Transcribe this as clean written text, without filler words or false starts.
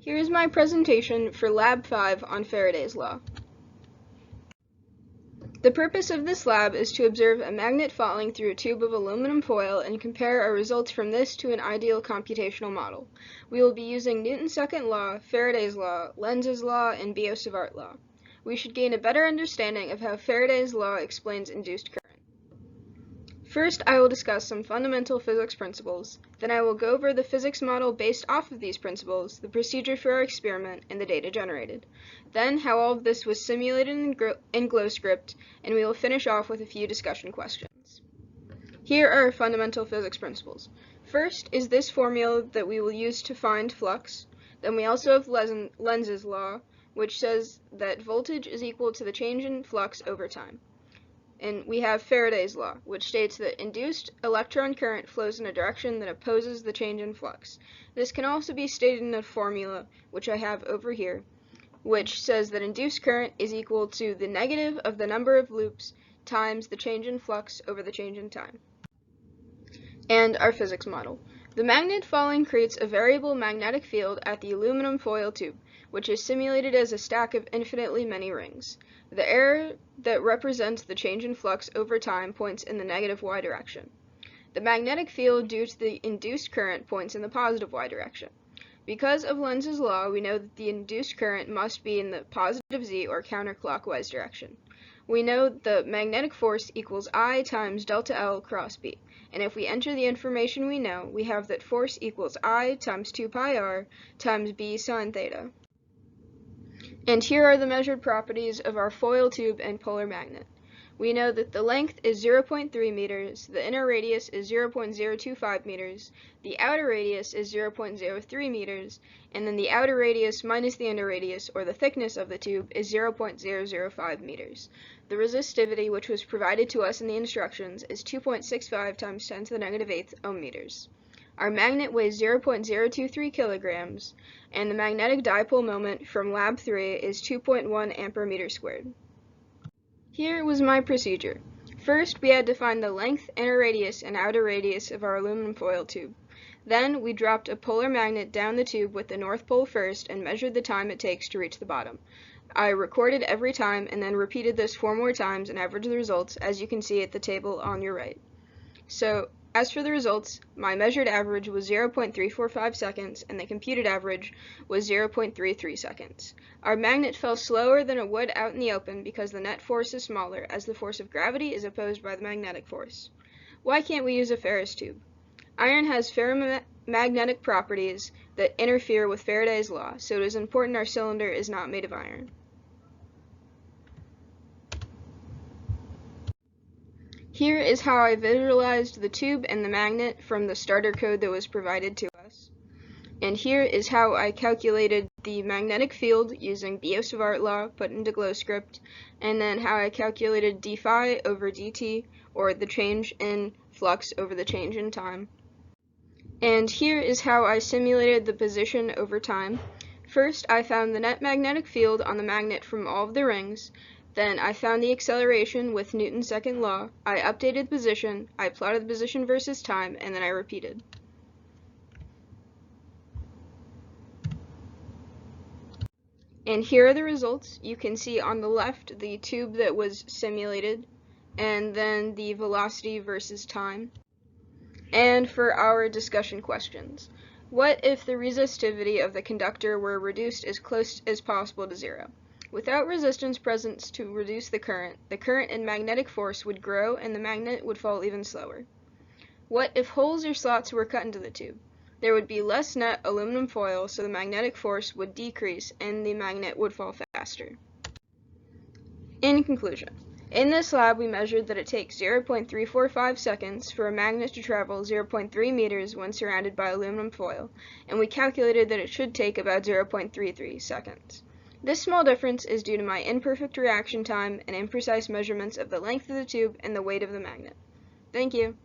Here is my presentation for Lab 5 on Faraday's law. The purpose of this lab is to observe a magnet falling through a tube of aluminum foil and compare our results from this to an ideal computational model. We will be using Newton's second law, Faraday's law, Lenz's law, and Biot-Savart law. We should gain a better understanding of how Faraday's law explains induced current. First, I will discuss some fundamental physics principles. Then I will go over the physics model based off of these principles, the procedure for our experiment, and the data generated. Then, how all of this was simulated in GlowScript, and we will finish off with a few discussion questions. Here are our fundamental physics principles. First is this formula that we will use to find flux. Then we also have Lenz's law, which says that voltage is equal to the change in flux over time. And we have Faraday's law, which states that induced electron current flows in a direction that opposes the change in flux. This can also be stated in a formula, which I have over here, which says that induced current is equal to the negative of the number of loops times the change in flux over the change in time. And our physics model. The magnet falling creates a variable magnetic field at the aluminum foil tube, which is simulated as a stack of infinitely many rings. The arrow that represents the change in flux over time points in the negative y direction. The magnetic field due to the induced current points in the positive y direction. Because of Lenz's law, we know that the induced current must be in the positive z or counterclockwise direction. We know the magnetic force equals I times delta L cross B, and if we enter the information we know, we have that force equals I times 2 pi r times B sine theta. And here are the measured properties of our foil tube and polar magnet. We know that the length is 0.3 meters, the inner radius is 0.025 meters, the outer radius is 0.03 meters, and then the outer radius minus the inner radius, or the thickness of the tube, is 0.005 meters. The resistivity, which was provided to us in the instructions, is 2.65 times 10 to the negative 8th ohm meters. Our magnet weighs 0.023 kilograms, and the magnetic dipole moment from Lab 3 is 2.1 ampere meter squared. Here was my procedure. First, we had to find the length, inner radius, and outer radius of our aluminum foil tube. Then, we dropped a polar magnet down the tube with the north pole first and measured the time it takes to reach the bottom. I recorded every time and then repeated this 4 more times and averaged the results, as you can see at the table on your right. So, as for the results, my measured average was 0.345 seconds and the computed average was 0.33 seconds. Our magnet fell slower than it would out in the open because the net force is smaller, as the force of gravity is opposed by the magnetic force. Why can't we use a Ferris tube? Iron has ferromagnetic properties that interfere with Faraday's law, so it is important our cylinder is not made of iron. Here is how I visualized the tube and the magnet from the starter code that was provided to us. And here is how I calculated the magnetic field using Biot-Savart law put into GlowScript, and then how I calculated d phi over dt, or the change in flux over the change in time. And here is how I simulated the position over time. First, I found the net magnetic field on the magnet from all of the rings. Then I found the acceleration with Newton's second law, I updated the position, I plotted the position versus time, and then I repeated. And here are the results. You can see on the left the tube that was simulated, and then the velocity versus time. And for our discussion questions. What if the resistivity of the conductor were reduced as close as possible to 0? Without resistance present to reduce the current and magnetic force would grow and the magnet would fall even slower. What if holes or slots were cut into the tube? There would be less net aluminum foil, so the magnetic force would decrease and the magnet would fall faster. In conclusion, in this lab we measured that it takes 0.345 seconds for a magnet to travel 0.3 meters when surrounded by aluminum foil, and we calculated that it should take about 0.33 seconds. This small difference is due to my imperfect reaction time and imprecise measurements of the length of the tube and the weight of the magnet. Thank you.